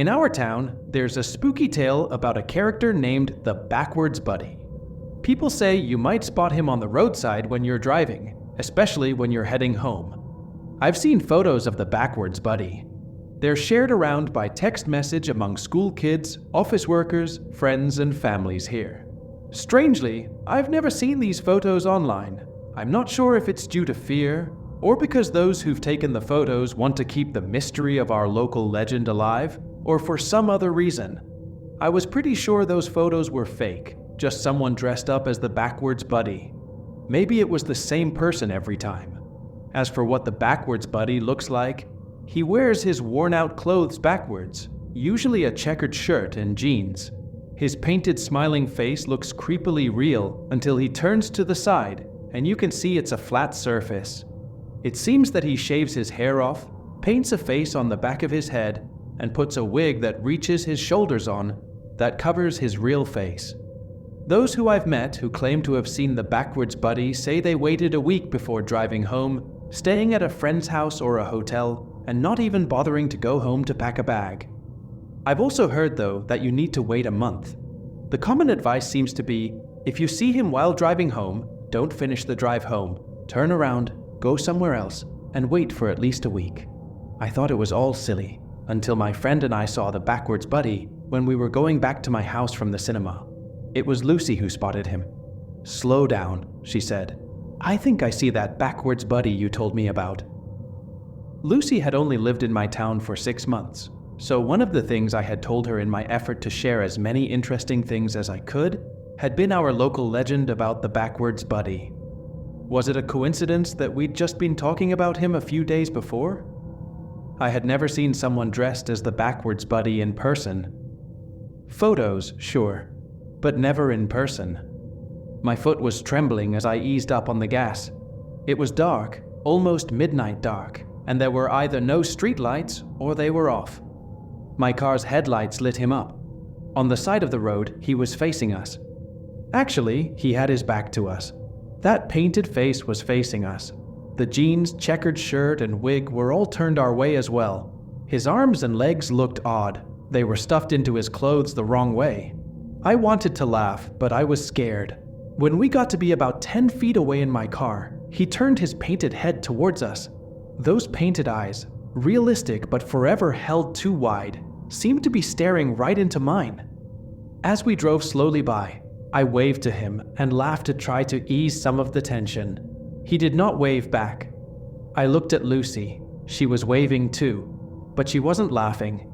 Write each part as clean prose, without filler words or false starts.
In our town, there's a spooky tale about a character named the Backwards Buddy. People say you might spot him on the roadside when you're driving, especially when you're heading home. I've seen photos of the Backwards Buddy. They're shared around by text message among school kids, office workers, friends, and families here. Strangely, I've never seen these photos online. I'm not sure if it's due to fear, or because those who've taken the photos want to keep the mystery of our local legend alive, or for some other reason. I was pretty sure those photos were fake, just someone dressed up as the Backwards Buddy. Maybe it was the same person every time. As for what the Backwards Buddy looks like, he wears his worn-out clothes backwards, usually a checkered shirt and jeans. His painted smiling face looks creepily real until he turns to the side, and you can see it's a flat surface. It seems that he shaves his hair off, paints a face on the back of his head, and puts a wig that reaches his shoulders on that covers his real face. Those who I've met who claim to have seen the Backwards Buddy say they waited a week before driving home, staying at a friend's house or a hotel, and not even bothering to go home to pack a bag. I've also heard, though, that you need to wait a month. The common advice seems to be, if you see him while driving home, don't finish the drive home, turn around, go somewhere else, and wait for at least a week. I thought it was all silly, until my friend and I saw the Backwards Buddy when we were going back to my house from the cinema. It was Lucy who spotted him. "Slow down," she said. "I think I see that Backwards Buddy you told me about." Lucy had only lived in my town for 6 months, so one of the things I had told her in my effort to share as many interesting things as I could had been our local legend about the Backwards Buddy. Was it a coincidence that we'd just been talking about him a few days before? I had never seen someone dressed as the Backwards Buddy in person. Photos, sure, but never in person. My foot was trembling as I eased up on the gas. It was dark, almost midnight dark, and there were either no streetlights or they were off. My car's headlights lit him up. On the side of the road, he was facing us. Actually, he had his back to us. That painted face was facing us. The jeans, checkered shirt, and wig were all turned our way as well. His arms and legs looked odd. They were stuffed into his clothes the wrong way. I wanted to laugh, but I was scared. When we got to be about 10 feet away in my car, he turned his painted head towards us. Those painted eyes, realistic but forever held too wide, seemed to be staring right into mine. As we drove slowly by, I waved to him and laughed to try to ease some of the tension. He did not wave back. I looked at Lucy. She was waving too, but she wasn't laughing.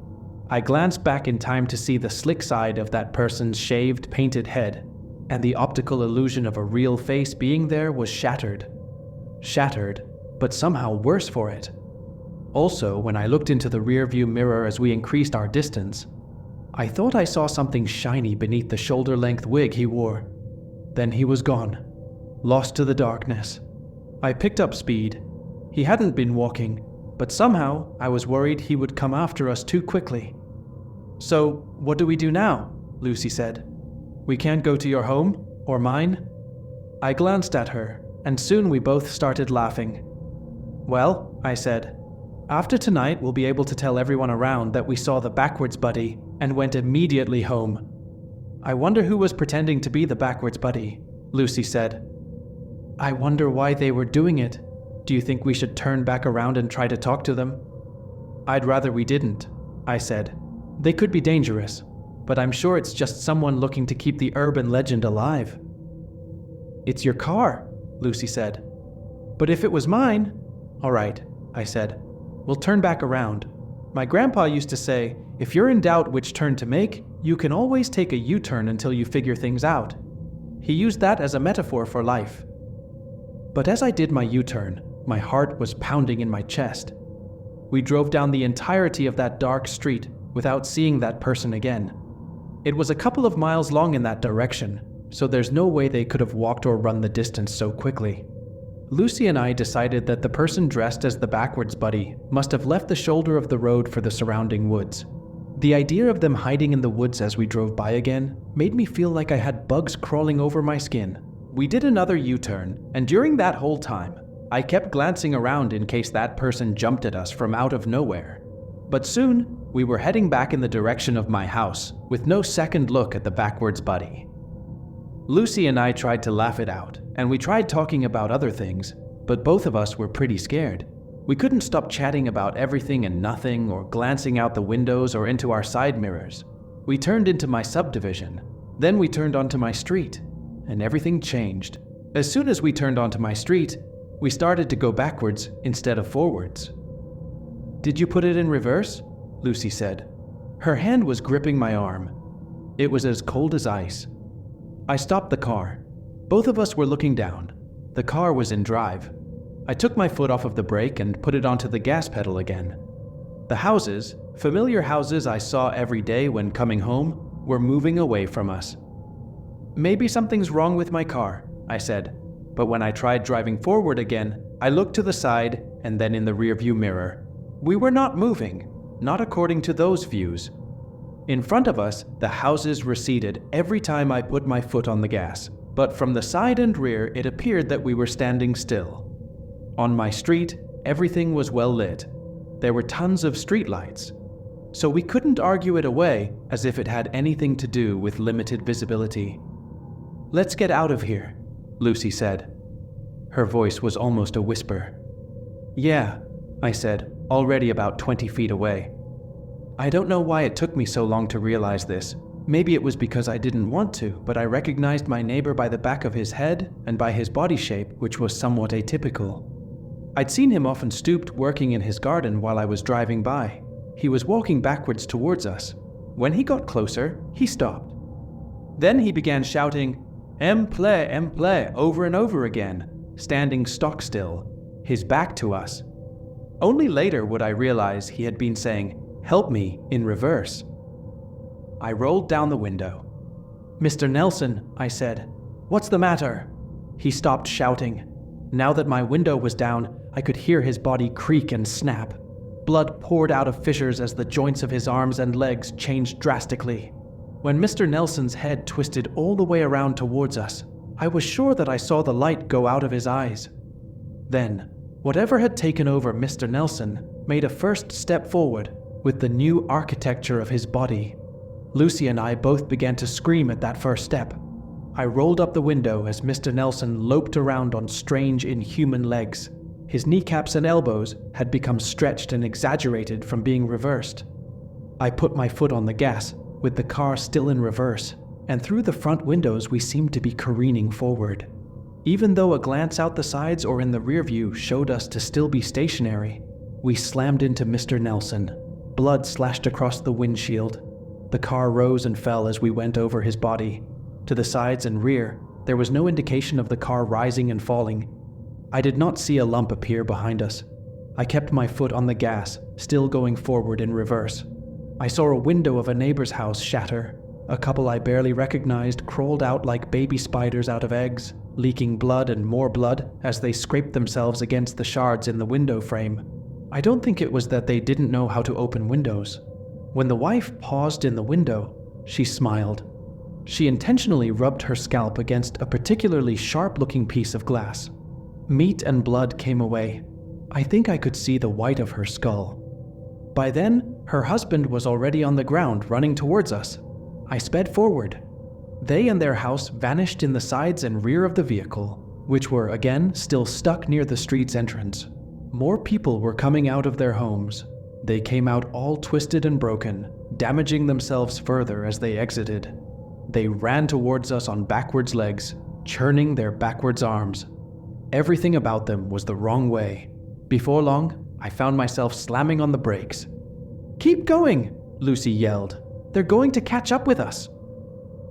I glanced back in time to see the slick side of that person's shaved, painted head, and the optical illusion of a real face being there was shattered. Shattered, but somehow worse for it. Also, when I looked into the rearview mirror as we increased our distance, I thought I saw something shiny beneath the shoulder-length wig he wore. Then he was gone, lost to the darkness. I picked up speed. He hadn't been walking, but somehow I was worried he would come after us too quickly. "So, what do we do now?" Lucy said. "We can't go to your home, or mine?" I glanced at her, and soon we both started laughing. "Well," I said, "after tonight we'll be able to tell everyone around that we saw the Backwards Buddy and went immediately home." "I wonder who was pretending to be the Backwards Buddy," Lucy said. "I wonder why they were doing it. Do you think we should turn back around and try to talk to them?" "I'd rather we didn't," I said. "They could be dangerous, but I'm sure it's just someone looking to keep the urban legend alive." "It's your car," Lucy said. "But if it was mine—" "All right," I said. "We'll turn back around. My grandpa used to say, if you're in doubt which turn to make, you can always take a U-turn until you figure things out. He used that as a metaphor for life." But as I did my U-turn, my heart was pounding in my chest. We drove down the entirety of that dark street without seeing that person again. It was a couple of miles long in that direction, so there's no way they could have walked or run the distance so quickly. Lucy and I decided that the person dressed as the Backwards Buddy must have left the shoulder of the road for the surrounding woods. The idea of them hiding in the woods as we drove by again made me feel like I had bugs crawling over my skin. We did another U-turn, and during that whole time, I kept glancing around in case that person jumped at us from out of nowhere. But soon, We were heading back in the direction of my house, with no second look at the backwards buddy. Lucy and I tried to laugh it out, and we tried talking about other things, but both of us were pretty scared. We couldn't stop chatting about everything and nothing, or glancing out the windows or into our side mirrors. We turned into my subdivision, then we turned onto my street, and everything changed. As soon as we turned onto my street, we started to go backwards instead of forwards. "Did you put it in reverse?" Lucy said. Her hand was gripping my arm. It was as cold as ice. I stopped the car. Both of us were looking down. The car was in drive. I took my foot off of the brake and put it onto the gas pedal again. The houses, familiar houses I saw every day when coming home, were moving away from us. "Maybe something's wrong with my car," I said. But when I tried driving forward again, I looked to the side and then in the rearview mirror. We were not moving, not according to those views. In front of us, the houses receded every time I put my foot on the gas, but from the side and rear it appeared that we were standing still. On my street, everything was well lit. There were tons of streetlights, so we couldn't argue it away as if it had anything to do with limited visibility. "Let's get out of here," Lucy said. Her voice was almost a whisper. "Yeah," I said, already about 20 feet away. I don't know why it took me so long to realize this. Maybe it was because I didn't want to, but I recognized my neighbor by the back of his head and by his body shape, which was somewhat atypical. I'd seen him often stooped working in his garden while I was driving by. He was walking backwards towards us. When he got closer, he stopped. Then he began shouting, emplay, over and over again, standing stock still, his back to us. Only later would I realize he had been saying, "Help me," in reverse. I rolled down the window. "Mr. Nelson," I said, "what's the matter?" He stopped shouting. Now that my window was down, I could hear his body creak and snap. Blood poured out of fissures as the joints of his arms and legs changed drastically. When Mr. Nelson's head twisted all the way around towards us, I was sure that I saw the light go out of his eyes. Then, whatever had taken over Mr. Nelson made a first step forward with the new architecture of his body. Lucy and I both began to scream at that first step. I rolled up the window as Mr. Nelson loped around on strange, inhuman legs. His kneecaps and elbows had become stretched and exaggerated from being reversed. I put my foot on the gas, with the car still in reverse, and through the front windows we seemed to be careening forward. Even though a glance out the sides or in the rear view showed us to still be stationary, we slammed into Mr. Nelson. Blood slashed across the windshield. The car rose and fell as we went over his body. To the sides and rear, there was no indication of the car rising and falling. I did not see a lump appear behind us. I kept my foot on the gas, still going forward in reverse. I saw a window of a neighbor's house shatter. A couple I barely recognized crawled out like baby spiders out of eggs, leaking blood and more blood as they scraped themselves against the shards in the window frame. I don't think it was that they didn't know how to open windows. When the wife paused in the window, she smiled. She intentionally rubbed her scalp against a particularly sharp-looking piece of glass. Meat and blood came away. I think I could see the white of her skull. By then, her husband was already on the ground running towards us. I sped forward. They and their house vanished in the sides and rear of the vehicle, which were again still stuck near the street's entrance. More people were coming out of their homes. They came out all twisted and broken, damaging themselves further as they exited. They ran towards us on backwards legs, churning their backwards arms. Everything about them was the wrong way. Before long, I found myself slamming on the brakes. "Keep going!" Lucy yelled. "They're going to catch up with us."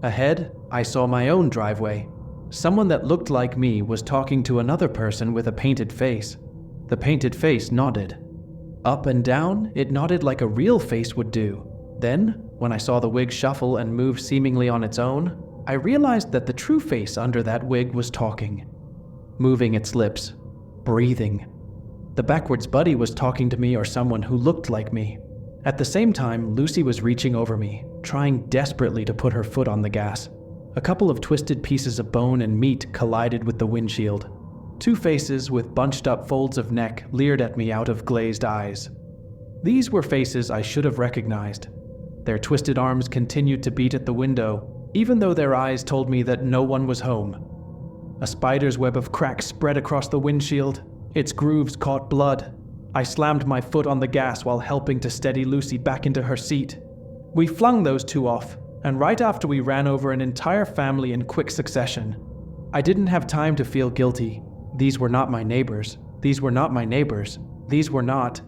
Ahead, I saw my own driveway. Someone that looked like me was talking to another person with a painted face. The painted face nodded. Up and down, it nodded like a real face would do. Then, when I saw the wig shuffle and move seemingly on its own, I realized that the true face under that wig was talking, moving its lips, breathing. The backwards buddy was talking to me or someone who looked like me. At the same time, Lucy was reaching over me, trying desperately to put her foot on the gas. A couple of twisted pieces of bone and meat collided with the windshield. Two faces with bunched up folds of neck leered at me out of glazed eyes. These were faces I should have recognized. Their twisted arms continued to beat at the window, even though their eyes told me that no one was home. A spider's web of cracks spread across the windshield. Its grooves caught blood. I slammed my foot on the gas while helping to steady Lucy back into her seat. We flung those two off, and right after we ran over an entire family in quick succession. I didn't have time to feel guilty. These were not my neighbors. These were not my neighbors. These were not.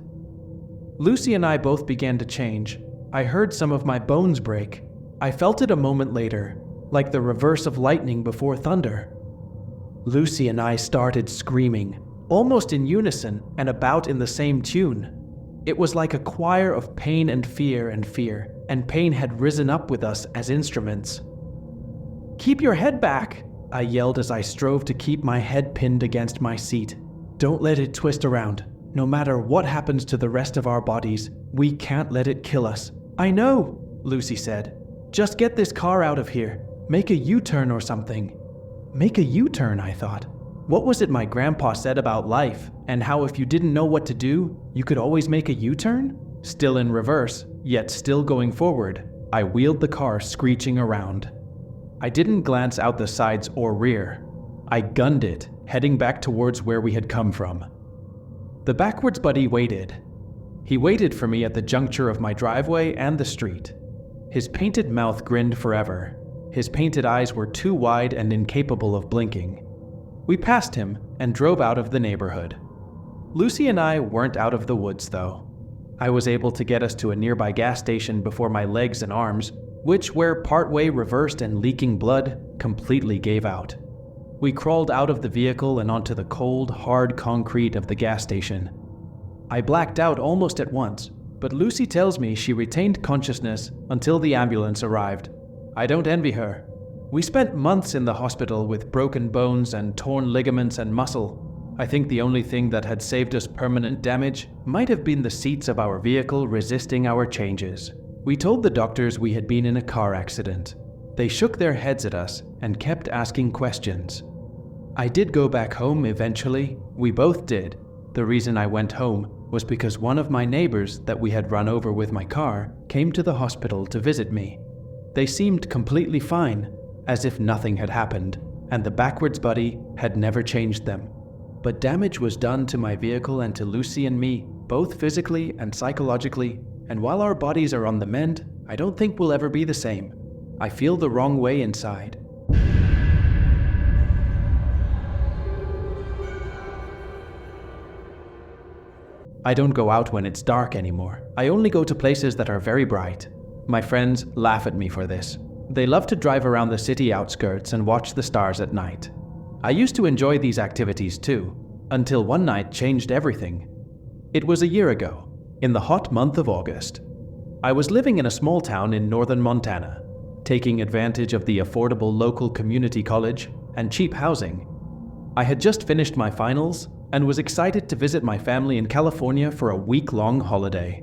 Lucy and I both began to change. I heard some of my bones break. I felt it a moment later, like the reverse of lightning before thunder. Lucy and I started screaming, almost in unison and about in the same tune. It was like a choir of pain, and pain had risen up with us as instruments. "Keep your head back," I yelled as I strove to keep my head pinned against my seat. "Don't let it twist around. No matter what happens to the rest of our bodies, we can't let it kill us." "I know," Lucy said. "Just get this car out of here. Make a U-turn or something." Make a U-turn, I thought. What was it my grandpa said about life, and how if you didn't know what to do, you could always make a U-turn? Still in reverse, yet still going forward, I wheeled the car screeching around. I didn't glance out the sides or rear. I gunned it, heading back towards where we had come from. The backwards buddy waited. He waited for me at the juncture of my driveway and the street. His painted mouth grinned forever. His painted eyes were too wide and incapable of blinking. We passed him and drove out of the neighborhood. Lucy and I weren't out of the woods, though. I was able to get us to a nearby gas station before my legs and arms, which were partway reversed and leaking blood, completely gave out. We crawled out of the vehicle and onto the cold, hard concrete of the gas station. I blacked out almost at once, but Lucy tells me she retained consciousness until the ambulance arrived. I don't envy her. We spent months in the hospital with broken bones and torn ligaments and muscle. I think the only thing that had saved us permanent damage might have been the seats of our vehicle resisting our changes. We told the doctors we had been in a car accident. They shook their heads at us and kept asking questions. I did go back home eventually. We both did. The reason I went home was because one of my neighbors that we had run over with my car came to the hospital to visit me. They seemed completely fine, as if nothing had happened, and the backwards buddy had never changed them. But damage was done to my vehicle and to Lucy and me, both physically and psychologically, and while our bodies are on the mend, I don't think we'll ever be the same. I feel the wrong way inside. I don't go out when it's dark anymore. I only go to places that are very bright. My friends laugh at me for this. They love to drive around the city outskirts and watch the stars at night. I used to enjoy these activities too, until one night changed everything. It was a year ago, in the hot month of August. I was living in a small town in northern Montana, taking advantage of the affordable local community college and cheap housing. I had just finished my finals and was excited to visit my family in California for a week-long holiday.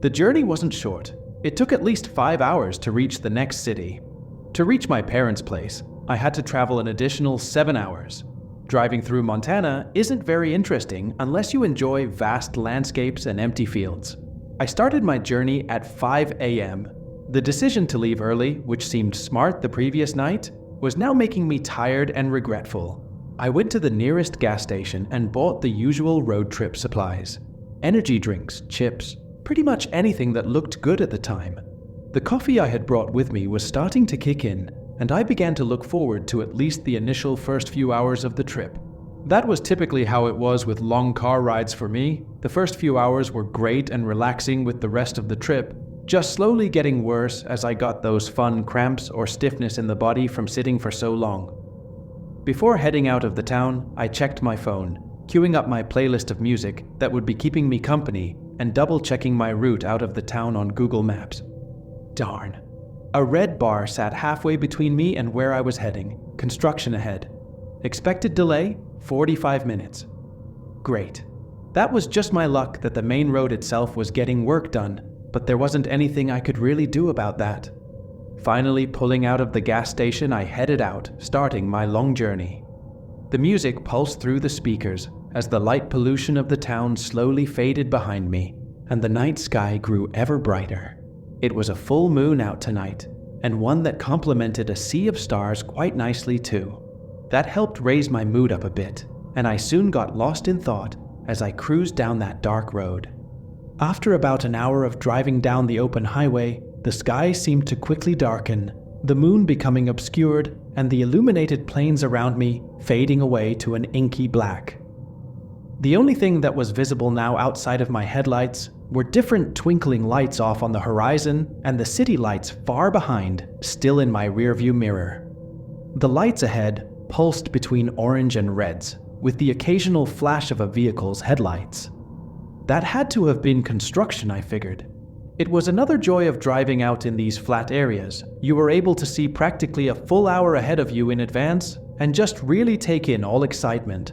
The journey wasn't short. It took at least 5 hours to reach the next city. To reach my parents' place, I had to travel an additional 7 hours. Driving through Montana isn't very interesting unless you enjoy vast landscapes and empty fields. I started my journey at 5 a.m. The decision to leave early, which seemed smart the previous night, was now making me tired and regretful. I went to the nearest gas station and bought the usual road trip supplies. Energy drinks, chips, pretty much anything that looked good at the time. The coffee I had brought with me was starting to kick in, and I began to look forward to at least the initial first few hours of the trip. That was typically how it was with long car rides for me. The first few hours were great and relaxing with the rest of the trip, just slowly getting worse as I got those fun cramps or stiffness in the body from sitting for so long. Before heading out of the town, I checked my phone, queuing up my playlist of music that would be keeping me company and double-checking my route out of the town on Google Maps. Darn. A red bar sat halfway between me and where I was heading. Construction ahead. Expected delay, 45 minutes. Great. That was just my luck that the main road itself was getting work done, but there wasn't anything I could really do about that. Finally pulling out of the gas station, I headed out, starting my long journey. The music pulsed through the speakers as the light pollution of the town slowly faded behind me, and the night sky grew ever brighter. It was a full moon out tonight, and one that complemented a sea of stars quite nicely too. That helped raise my mood up a bit, and I soon got lost in thought as I cruised down that dark road. After about an hour of driving down the open highway, the sky seemed to quickly darken, the moon becoming obscured, and the illuminated plains around me fading away to an inky black. The only thing that was visible now outside of my headlights were different twinkling lights off on the horizon and the city lights far behind, still in my rearview mirror. The lights ahead pulsed between orange and reds, with the occasional flash of a vehicle's headlights. That had to have been construction, I figured. It was another joy of driving out in these flat areas. You were able to see practically a full hour ahead of you in advance and just really take in all excitement.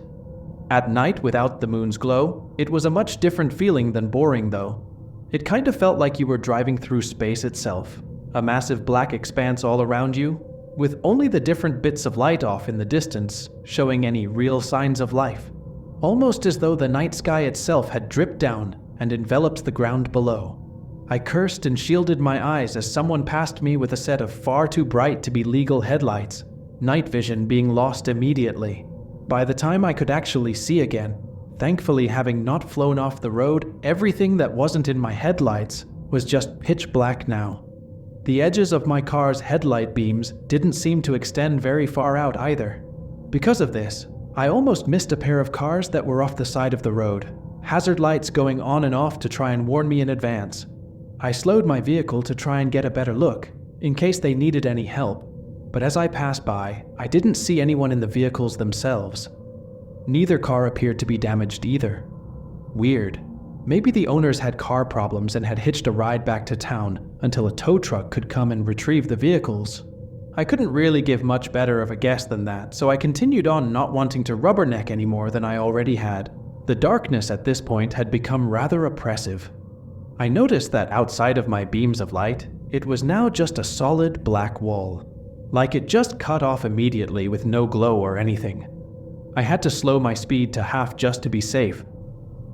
At night, without the moon's glow, it was a much different feeling than boring though. It kind of felt like you were driving through space itself, a massive black expanse all around you, with only the different bits of light off in the distance showing any real signs of life. Almost as though the night sky itself had dripped down and enveloped the ground below. I cursed and shielded my eyes as someone passed me with a set of far too bright to be legal headlights, night vision being lost immediately. By the time I could actually see again, thankfully having not flown off the road, everything that wasn't in my headlights was just pitch black now. The edges of my car's headlight beams didn't seem to extend very far out either. Because of this, I almost missed a pair of cars that were off the side of the road, hazard lights going on and off to try and warn me in advance. I slowed my vehicle to try and get a better look, in case they needed any help, but as I passed by, I didn't see anyone in the vehicles themselves. Neither car appeared to be damaged either. Weird. Maybe the owners had car problems and had hitched a ride back to town until a tow truck could come and retrieve the vehicles. I couldn't really give much better of a guess than that, so I continued on not wanting to rubberneck any more than I already had. The darkness at this point had become rather oppressive. I noticed that outside of my beams of light, it was now just a solid black wall. Like it just cut off immediately with no glow or anything. I had to slow my speed to half just to be safe.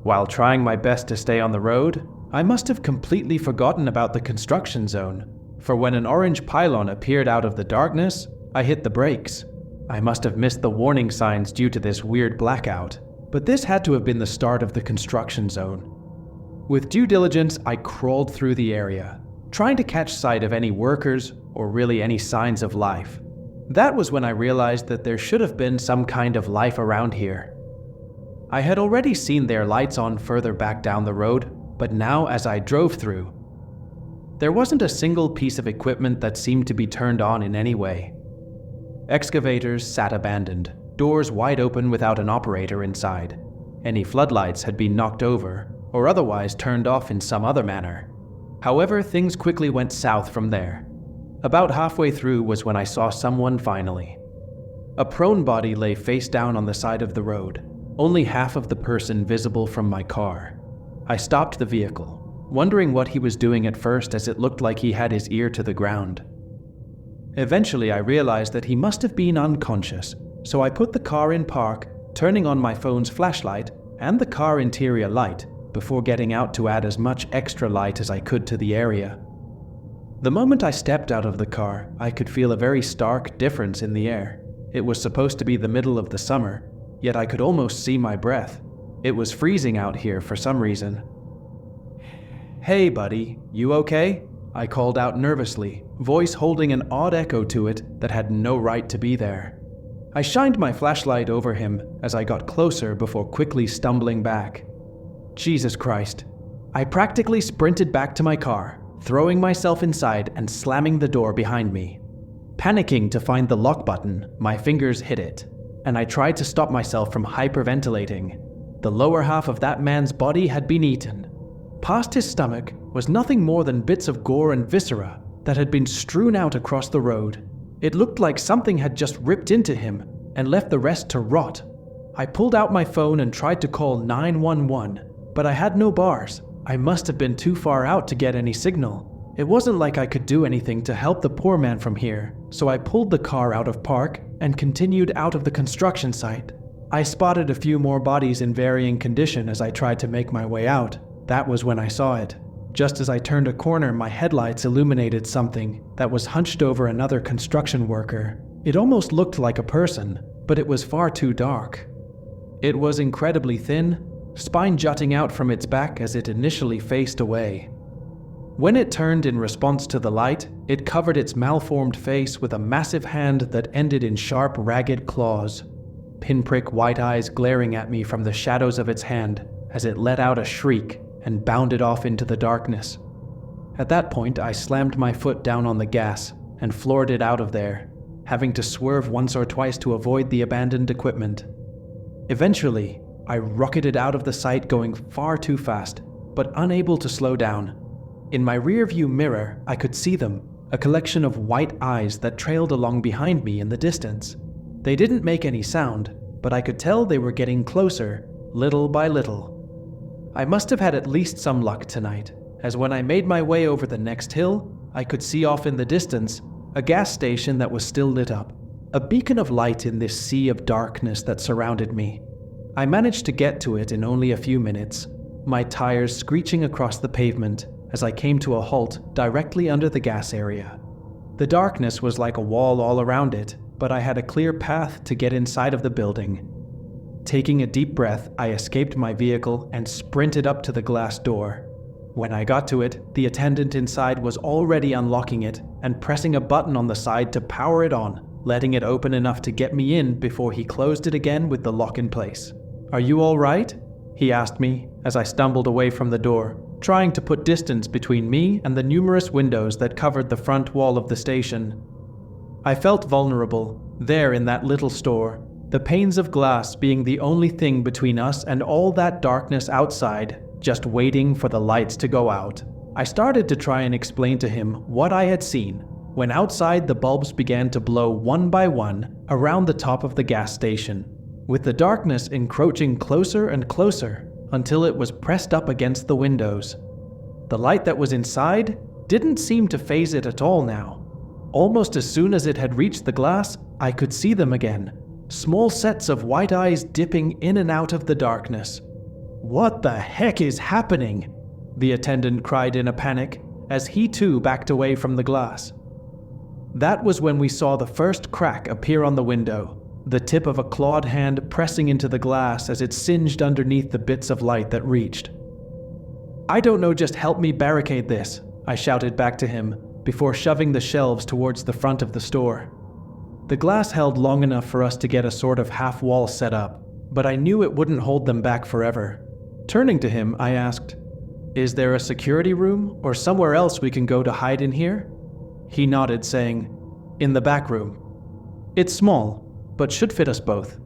While trying my best to stay on the road, I must have completely forgotten about the construction zone, for when an orange pylon appeared out of the darkness, I hit the brakes. I must have missed the warning signs due to this weird blackout, but this had to have been the start of the construction zone. With due diligence, I crawled through the area, trying to catch sight of any workers or really any signs of life. That was when I realized that there should have been some kind of life around here. I had already seen their lights on further back down the road, but now as I drove through, there wasn't a single piece of equipment that seemed to be turned on in any way. Excavators sat abandoned, doors wide open without an operator inside. Any floodlights had been knocked over or otherwise turned off in some other manner. However, things quickly went south from there. About halfway through was when I saw someone finally. A prone body lay face down on the side of the road, only half of the person visible from my car. I stopped the vehicle, wondering what he was doing at first as it looked like he had his ear to the ground. Eventually I realized that he must have been unconscious, so I put the car in park, turning on my phone's flashlight and the car interior light before getting out to add as much extra light as I could to the area. The moment I stepped out of the car, I could feel a very stark difference in the air. It was supposed to be the middle of the summer, yet I could almost see my breath. It was freezing out here for some reason. "Hey buddy, you okay?" I called out nervously, voice holding an odd echo to it that had no right to be there. I shined my flashlight over him as I got closer before quickly stumbling back. Jesus Christ. I practically sprinted back to my car, throwing myself inside and slamming the door behind me. Panicking to find the lock button, my fingers hit it, and I tried to stop myself from hyperventilating. The lower half of that man's body had been eaten. Past his stomach was nothing more than bits of gore and viscera that had been strewn out across the road. It looked like something had just ripped into him and left the rest to rot. I pulled out my phone and tried to call 911, but I had no bars. I must have been too far out to get any signal. It wasn't like I could do anything to help the poor man from here, so I pulled the car out of park and continued out of the construction site. I spotted a few more bodies in varying condition as I tried to make my way out, That was when I saw it. Just as I turned a corner, my headlights illuminated something that was hunched over another construction worker. It almost looked like a person, but it was far too dark. It was incredibly thin, spine jutting out from its back as it initially faced away. When it turned in response to the light, it covered its malformed face with a massive hand that ended in sharp, ragged claws. Pinprick white eyes glaring at me from the shadows of its hand as it let out a shriek and bounded off into the darkness. At that point, I slammed my foot down on the gas and floored it out of there, having to swerve once or twice to avoid the abandoned equipment. Eventually, I rocketed out of the sight going far too fast, but unable to slow down. In my rearview mirror, I could see them, a collection of white eyes that trailed along behind me in the distance. They didn't make any sound, but I could tell they were getting closer, little by little. I must have had at least some luck tonight, as when I made my way over the next hill, I could see off in the distance a gas station that was still lit up, a beacon of light in this sea of darkness that surrounded me. I managed to get to it in only a few minutes, my tires screeching across the pavement as I came to a halt directly under the gas area. The darkness was like a wall all around it, but I had a clear path to get inside of the building. Taking a deep breath, I escaped my vehicle and sprinted up to the glass door. When I got to it, the attendant inside was already unlocking it and pressing a button on the side to power it on, letting it open enough to get me in before he closed it again with the lock in place. "Are you all right?" he asked me as I stumbled away from the door, trying to put distance between me and the numerous windows that covered the front wall of the station. I felt vulnerable, there in that little store, the panes of glass being the only thing between us and all that darkness outside, just waiting for the lights to go out. I started to try and explain to him what I had seen, when outside the bulbs began to blow one by one around the top of the gas station, with the darkness encroaching closer and closer until it was pressed up against the windows. The light that was inside didn't seem to faze it at all now. Almost as soon as it had reached the glass, I could see them again, small sets of white eyes dipping in and out of the darkness. "What the heck is happening?" the attendant cried in a panic as he too backed away from the glass. That was when we saw the first crack appear on the window, the tip of a clawed hand pressing into the glass as it singed underneath the bits of light that reached. "I don't know, just help me barricade this," I shouted back to him before shoving the shelves towards the front of the store. The glass held long enough for us to get a sort of half wall set up, but I knew it wouldn't hold them back forever. Turning to him, I asked, "Is there a security room or somewhere else we can go to hide in here?" He nodded, saying, "In the back room. It's small, but should fit us both."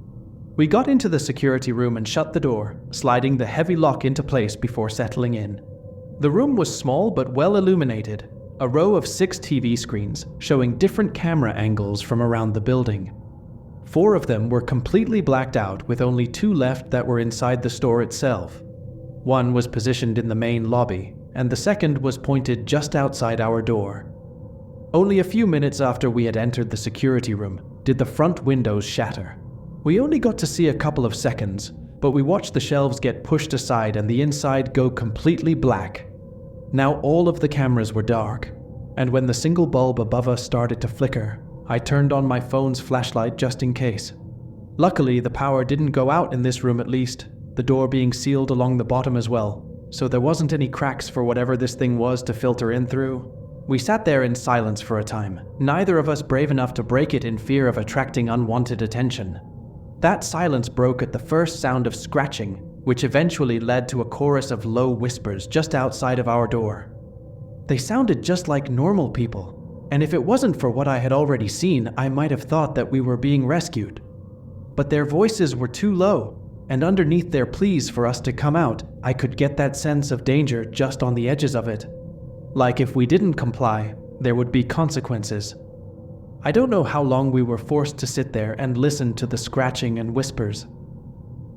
We got into the security room and shut the door, sliding the heavy lock into place before settling in. The room was small but well illuminated, a row of 6 TV screens showing different camera angles from around the building. 4 of them were completely blacked out, with only 2 left that were inside the store itself. One was positioned in the main lobby, and the second was pointed just outside our door. Only a few minutes after we had entered the security room did the front windows shatter. We only got to see a couple of seconds, but we watched the shelves get pushed aside and the inside go completely black. Now all of the cameras were dark, and when the single bulb above us started to flicker, I turned on my phone's flashlight just in case. Luckily, the power didn't go out in this room, at least, the door being sealed along the bottom as well, so there wasn't any cracks for whatever this thing was to filter in through. We sat there in silence for a time, neither of us brave enough to break it in fear of attracting unwanted attention. That silence broke at the first sound of scratching, which eventually led to a chorus of low whispers just outside of our door. They sounded just like normal people, and if it wasn't for what I had already seen, I might have thought that we were being rescued. But their voices were too low, and underneath their pleas for us to come out, I could get that sense of danger just on the edges of it. Like if we didn't comply, there would be consequences. I don't know how long we were forced to sit there and listen to the scratching and whispers.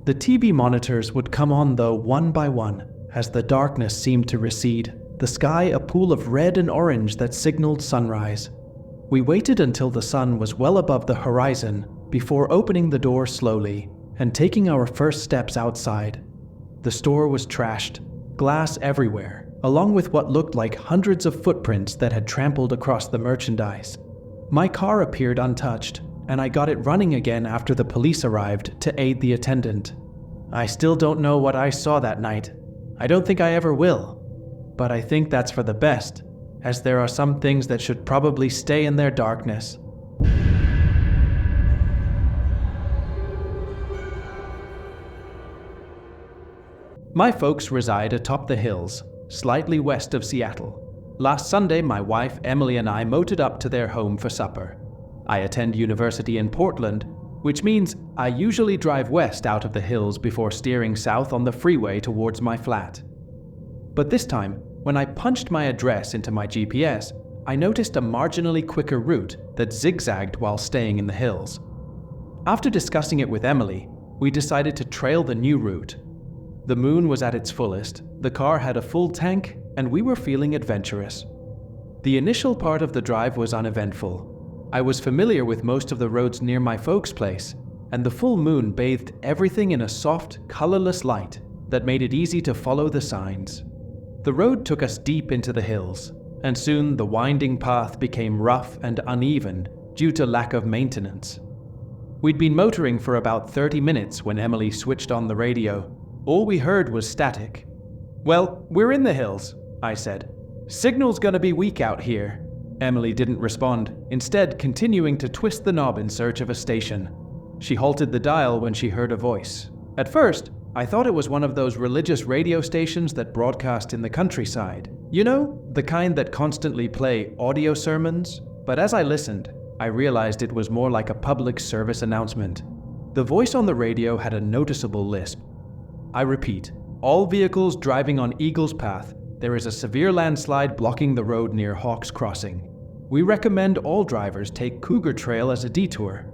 The TV monitors would come on though one by one as the darkness seemed to recede, the sky a pool of red and orange that signaled sunrise. We waited until the sun was well above the horizon before opening the door slowly and taking our first steps outside. The store was trashed. glass everywhere, along with what looked like hundreds of footprints that had trampled across the merchandise. My car appeared untouched, and I got it running again after the police arrived to aid the attendant. I still don't know what I saw that night. I don't think I ever will. But I think that's for the best, as there are some things that should probably stay in their darkness. My folks reside atop the hills, slightly west of Seattle. Last Sunday, my wife Emily and I motored up to their home for supper. I attend university in Portland, which means I usually drive west out of the hills before steering south on the freeway towards my flat. But this time, when I punched my address into my GPS, I noticed a marginally quicker route that zigzagged while staying in the hills. After discussing it with Emily, we decided to trail the new route. The moon was at its fullest, the car had a full tank, and we were feeling adventurous. The initial part of the drive was uneventful. I was familiar with most of the roads near my folks' place, and the full moon bathed everything in a soft, colorless light that made it easy to follow the signs. The road took us deep into the hills, and soon the winding path became rough and uneven due to lack of maintenance. We'd been motoring for about 30 minutes when Emily switched on the radio. All we heard was static. "Well, we're in the hills," I said. "Signal's gonna be weak out here." Emily didn't respond, instead continuing to twist the knob in search of a station. She halted the dial when she heard a voice. At first, I thought it was one of those religious radio stations that broadcast in the countryside. You know, the kind that constantly play audio sermons? But as I listened, I realized it was more like a public service announcement. The voice on the radio had a noticeable lisp. I repeat, all vehicles driving on Eagles Path. There is a severe landslide blocking the road near Hawks Crossing. We recommend all drivers take Cougar Trail as a detour.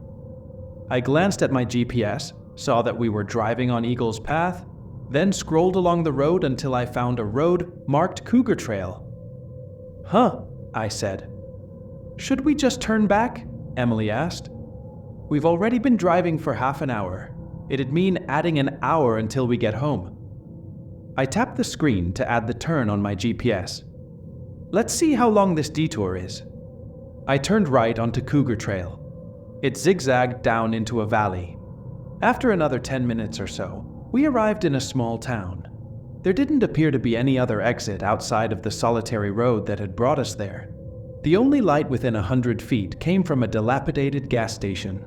I glanced at my GPS, saw that we were driving on Eagles Path, then scrolled along the road until I found a road marked Cougar Trail. "Huh," I said. "Should we just turn back?" Emily asked. "We've already been driving for half an hour. It'd mean adding an hour until we get home." I tapped the screen to add the turn on my GPS. "Let's see how long this detour is." I turned right onto Cougar Trail. It zigzagged down into a valley. After another 10 minutes or so, we arrived in a small town. There didn't appear to be any other exit outside of the solitary road that had brought us there. The only light within 100 feet came from a dilapidated gas station.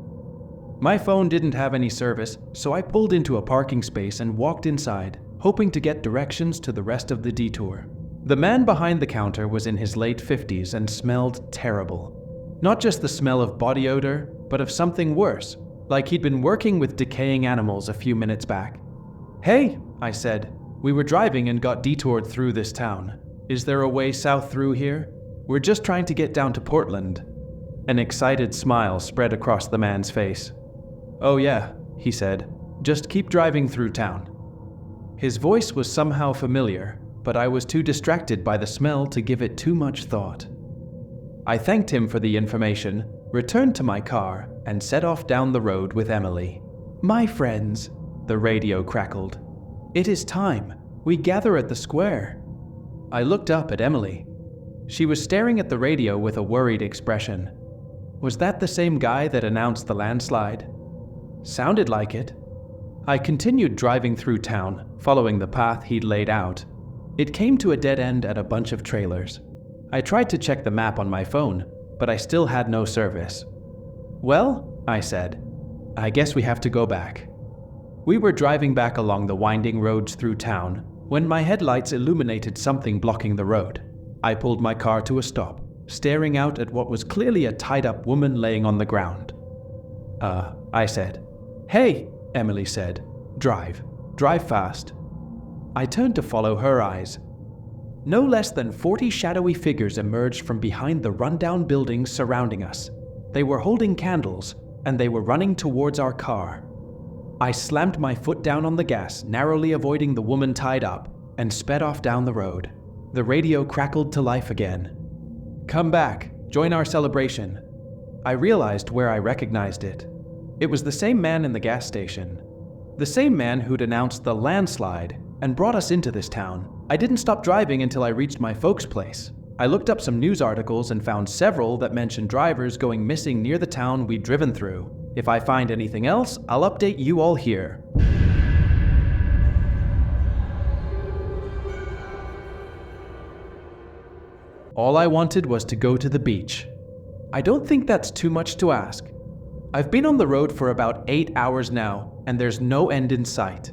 My phone didn't have any service, so I pulled into a parking space and walked inside, hoping to get directions to the rest of the detour. The man behind the counter was in his late 50s and smelled terrible. Not just the smell of body odor, but of something worse, like he'd been working with decaying animals a few minutes back. "Hey," I said, "we were driving and got detoured through this town. Is there a way south through here? We're just trying to get down to Portland." An excited smile spread across the man's face. "Oh yeah," he said, "just keep driving through town." His voice was somehow familiar, but I was too distracted by the smell to give it too much thought. I thanked him for the information, returned to my car, and set off down the road with Emily. "My friends," the radio crackled. "It is time. We gather at the square." I looked up at Emily. She was staring at the radio with a worried expression. Was that the same guy that announced the landslide? Sounded like it. I continued driving through town, following the path he'd laid out. It came to a dead end at a bunch of trailers. I tried to check the map on my phone, but I still had no service. "Well," I said, "I guess we have to go back." We were driving back along the winding roads through town when my headlights illuminated something blocking the road. I pulled my car to a stop, staring out at what was clearly a tied-up woman laying on the ground. I said. "Hey," Emily said. Drive fast." I turned to follow her eyes. No less than 40 shadowy figures emerged from behind the rundown buildings surrounding us. They were holding candles, and they were running towards our car. I slammed my foot down on the gas, narrowly avoiding the woman tied up, and sped off down the road. The radio crackled to life again. "Come back, join our celebration." I realized where I recognized it. It was the same man in the gas station. The same man who'd announced the landslide and brought us into this town. I didn't stop driving until I reached my folks' place. I looked up some news articles and found several that mentioned drivers going missing near the town we'd driven through. If I find anything else, I'll update you all here. All I wanted was to go to the beach. I don't think that's too much to ask. I've been on the road for about 8 hours now, and there's no end in sight.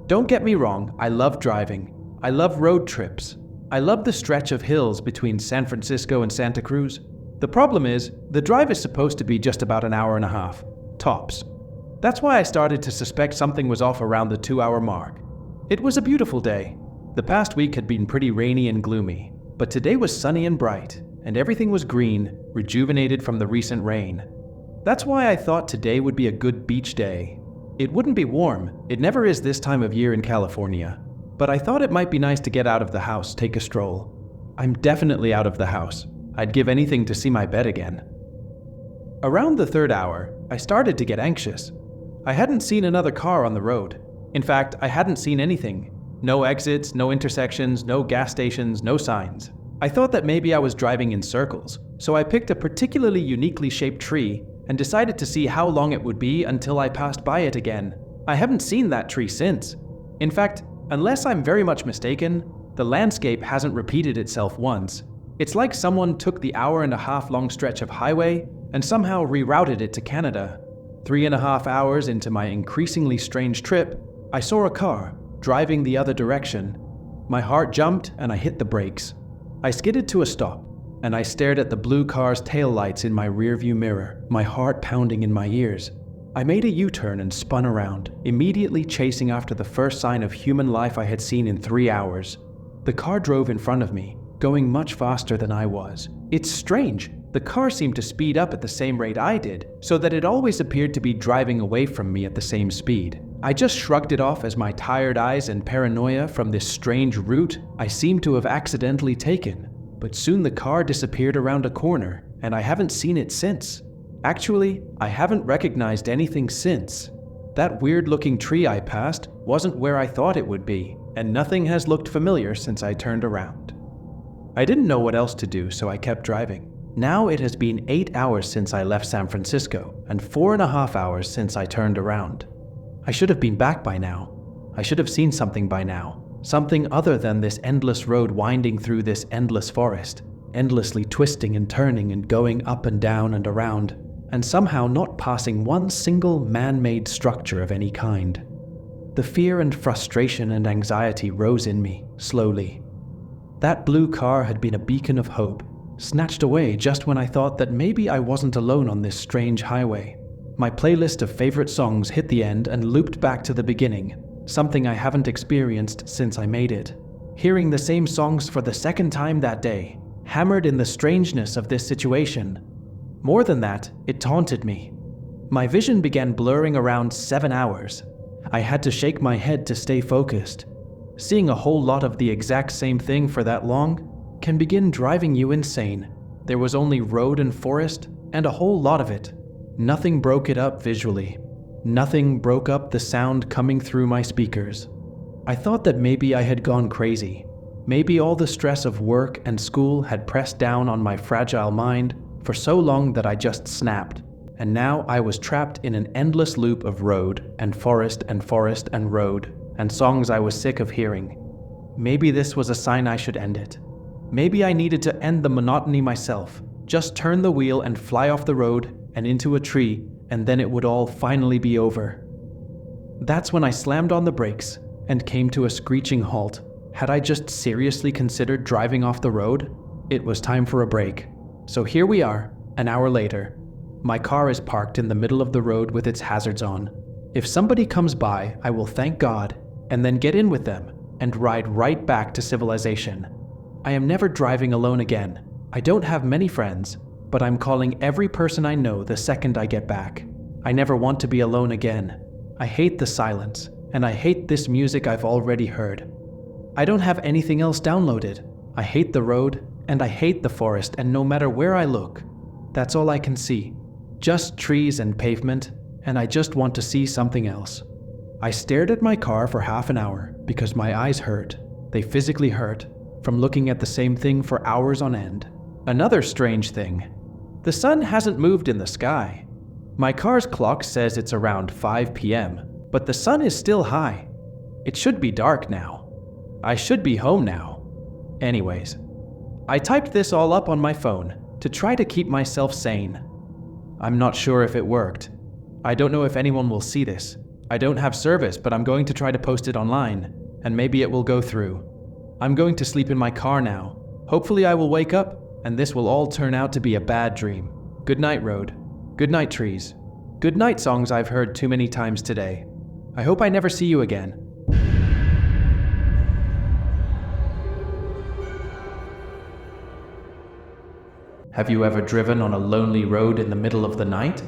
Don't get me wrong, I love driving. I love road trips. I love the stretch of hills between San Francisco and Santa Cruz. The problem is, the drive is supposed to be just about an hour and a half, tops. That's why I started to suspect something was off around the 2-hour mark. It was a beautiful day. The past week had been pretty rainy and gloomy, but today was sunny and bright, and everything was green, rejuvenated from the recent rain. That's why I thought today would be a good beach day. It wouldn't be warm, it never is this time of year in California, but I thought it might be nice to get out of the house, take a stroll. I'm definitely out of the house. I'd give anything to see my bed again. Around the 3rd hour, I started to get anxious. I hadn't seen another car on the road. In fact, I hadn't seen anything. No exits, no intersections, no gas stations, no signs. I thought that maybe I was driving in circles, so I picked a particularly uniquely shaped tree and decided to see how long it would be until I passed by it again. I haven't seen that tree since. In fact, unless I'm very much mistaken, the landscape hasn't repeated itself once. It's like someone took the 1.5-hour long stretch of highway and somehow rerouted it to Canada. 3.5 hours into my increasingly strange trip, I saw a car driving the other direction. My heart jumped and I hit the brakes. I skidded to a stop, and I stared at the blue car's taillights in my rearview mirror, my heart pounding in my ears. I made a U-turn and spun around, immediately chasing after the first sign of human life I had seen in 3 hours. The car drove in front of me, going much faster than I was. It's strange. The car seemed to speed up at the same rate I did, so that it always appeared to be driving away from me at the same speed. I just shrugged it off as my tired eyes and paranoia from this strange route I seemed to have accidentally taken. But soon the car disappeared around a corner, and I haven't seen it since. Actually, I haven't recognized anything since. That weird-looking tree I passed wasn't where I thought it would be, and nothing has looked familiar since I turned around. I didn't know what else to do, so I kept driving. Now it has been 8 hours since I left San Francisco, and 4.5 hours since I turned around. I should have been back by now. I should have seen something by now. Something other than this endless road winding through this endless forest, endlessly twisting and turning and going up and down and around, and somehow not passing one single man-made structure of any kind. The fear and frustration and anxiety rose in me, slowly. That blue car had been a beacon of hope, snatched away just when I thought that maybe I wasn't alone on this strange highway. My playlist of favorite songs hit the end and looped back to the beginning, something I haven't experienced since I made it. Hearing the same songs for the second time that day, hammered in the strangeness of this situation. More than that, it taunted me. My vision began blurring around 7 hours. I had to shake my head to stay focused. Seeing a whole lot of the exact same thing for that long can begin driving you insane. There was only road and forest, and a whole lot of it. Nothing broke it up visually. Nothing broke up the sound coming through my speakers. I thought that maybe I had gone crazy. Maybe all the stress of work and school had pressed down on my fragile mind for so long that I just snapped, and now I was trapped in an endless loop of road and forest and forest and road, and songs I was sick of hearing. Maybe this was a sign I should end it. Maybe I needed to end the monotony myself, just turn the wheel and fly off the road and into a tree, and then it would all finally be over. That's when I slammed on the brakes and came to a screeching halt. Had I just seriously considered driving off the road? It was time for a break. So here we are, an hour later. My car is parked in the middle of the road with its hazards on. If somebody comes by, I will thank God and then get in with them and ride right back to civilization. I am never driving alone again. I don't have many friends, but I'm calling every person I know the second I get back. I never want to be alone again. I hate the silence, and I hate this music I've already heard. I don't have anything else downloaded. I hate the road, and I hate the forest, and no matter where I look, that's all I can see. Just trees and pavement, and I just want to see something else. I stared at my car for half an hour because my eyes hurt. They physically hurt from looking at the same thing for hours on end. Another strange thing. The sun hasn't moved in the sky. My car's clock says it's around 5 p.m., but the sun is still high. It should be dark now. I should be home now. Anyways, I typed this all up on my phone to try to keep myself sane. I'm not sure if it worked. I don't know if anyone will see this. I don't have service, but I'm going to try to post it online, and maybe it will go through. I'm going to sleep in my car now. Hopefully I will wake up, and this will all turn out to be a bad dream. Good night, road. Good night, trees. Good night songs I've heard too many times today. I hope I never see you again. Have you ever driven on a lonely road in the middle of the night?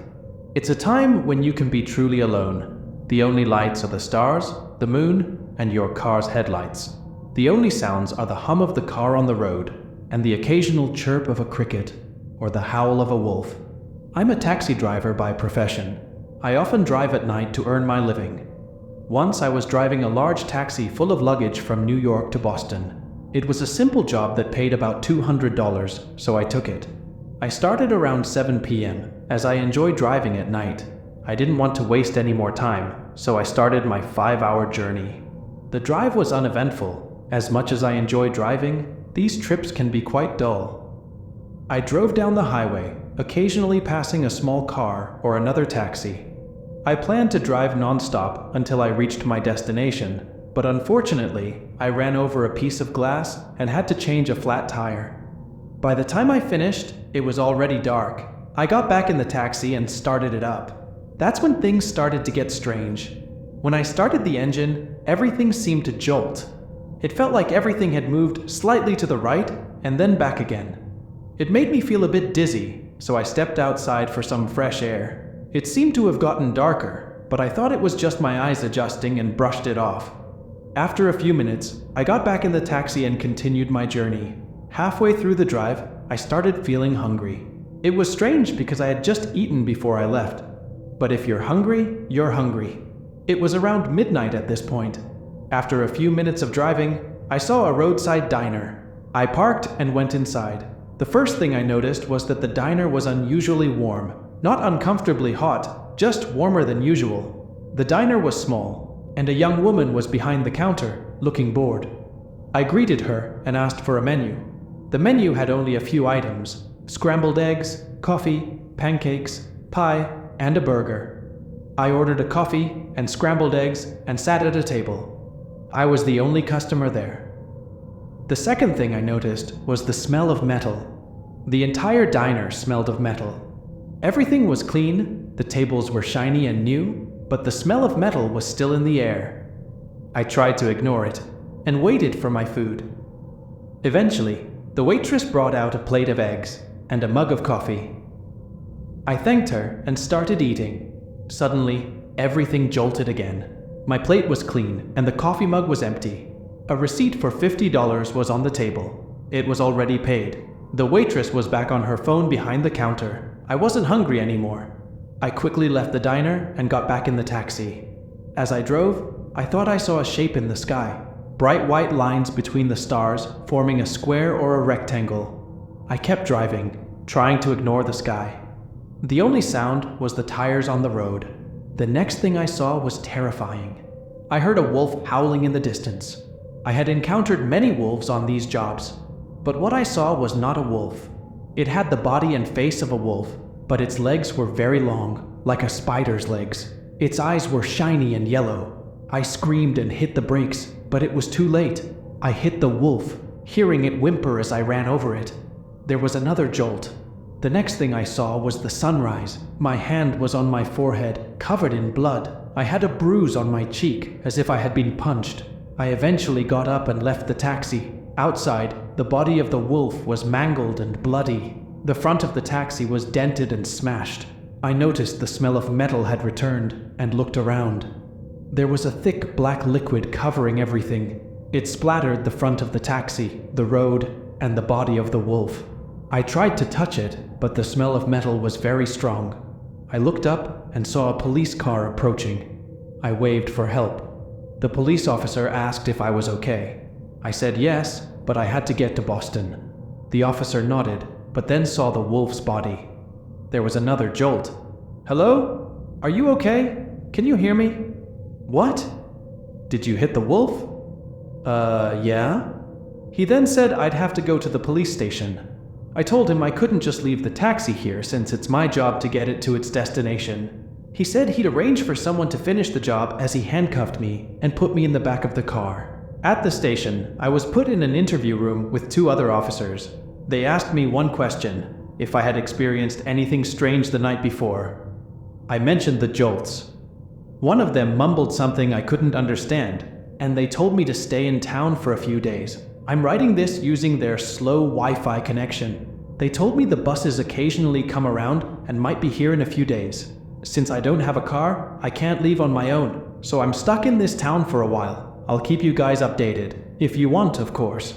It's a time when you can be truly alone. The only lights are the stars, the moon, and your car's headlights. The only sounds are the hum of the car on the road, and the occasional chirp of a cricket, or the howl of a wolf. I'm a taxi driver by profession. I often drive at night to earn my living. Once I was driving a large taxi full of luggage from New York to Boston. It was a simple job that paid about $200, so I took it. I started around 7 p.m., as I enjoy driving at night. I didn't want to waste any more time, so I started my 5-hour journey. The drive was uneventful. As much as I enjoy driving, these trips can be quite dull. I drove down the highway, occasionally passing a small car or another taxi. I planned to drive non-stop until I reached my destination, but unfortunately, I ran over a piece of glass and had to change a flat tire. By the time I finished, it was already dark. I got back in the taxi and started it up. That's when things started to get strange. When I started the engine, everything seemed to jolt. It felt like everything had moved slightly to the right and then back again. It made me feel a bit dizzy, so I stepped outside for some fresh air. It seemed to have gotten darker, but I thought it was just my eyes adjusting and brushed it off. After a few minutes, I got back in the taxi and continued my journey. Halfway through the drive, I started feeling hungry. It was strange because I had just eaten before I left. But if you're hungry, you're hungry. It was around midnight at this point. After a few minutes of driving, I saw a roadside diner. I parked and went inside. The first thing I noticed was that the diner was unusually warm. Not uncomfortably hot, just warmer than usual. The diner was small, and a young woman was behind the counter, looking bored. I greeted her and asked for a menu. The menu had only a few items: scrambled eggs, coffee, pancakes, pie, and a burger. I ordered a coffee and scrambled eggs and sat at a table. I was the only customer there. The second thing I noticed was the smell of metal. The entire diner smelled of metal. Everything was clean, the tables were shiny and new, but the smell of metal was still in the air. I tried to ignore it and waited for my food. Eventually, the waitress brought out a plate of eggs and a mug of coffee. I thanked her and started eating. Suddenly, everything jolted again. My plate was clean and the coffee mug was empty. A receipt for $50 was on the table. It was already paid. The waitress was back on her phone behind the counter. I wasn't hungry anymore. I quickly left the diner and got back in the taxi. As I drove, I thought I saw a shape in the sky. Bright white lines between the stars forming a square or a rectangle. I kept driving, trying to ignore the sky. The only sound was the tires on the road. The next thing I saw was terrifying. I heard a wolf howling in the distance. I had encountered many wolves on these jobs, but what I saw was not a wolf. It had the body and face of a wolf, but its legs were very long, like a spider's legs. Its eyes were shiny and yellow. I screamed and hit the brakes, but it was too late. I hit the wolf, hearing it whimper as I ran over it. There was another jolt. The next thing I saw was the sunrise. My hand was on my forehead, covered in blood. I had a bruise on my cheek, as if I had been punched. I eventually got up and left the taxi. Outside, the body of the wolf was mangled and bloody. The front of the taxi was dented and smashed. I noticed the smell of metal had returned and looked around. There was a thick black liquid covering everything. It splattered the front of the taxi, the road, and the body of the wolf. I tried to touch it, but the smell of metal was very strong. I looked up and saw a police car approaching. I waved for help. The police officer asked if I was okay. I said yes, but I had to get to Boston. The officer nodded, but then saw the wolf's body. There was another jolt. Hello? Are you okay? Can you hear me? What? Did you hit the wolf? Yeah? He then said I'd have to go to the police station. I told him I couldn't just leave the taxi here since it's my job to get it to its destination. He said he'd arrange for someone to finish the job as he handcuffed me and put me in the back of the car. At the station, I was put in an interview room with 2 other officers. They asked me one question, if I had experienced anything strange the night before. I mentioned the jolts. One of them mumbled something I couldn't understand, and they told me to stay in town for a few days. I'm writing this using their slow Wi-Fi connection. They told me the buses occasionally come around and might be here in a few days. Since I don't have a car, I can't leave on my own, so I'm stuck in this town for a while. I'll keep you guys updated, if you want, of course.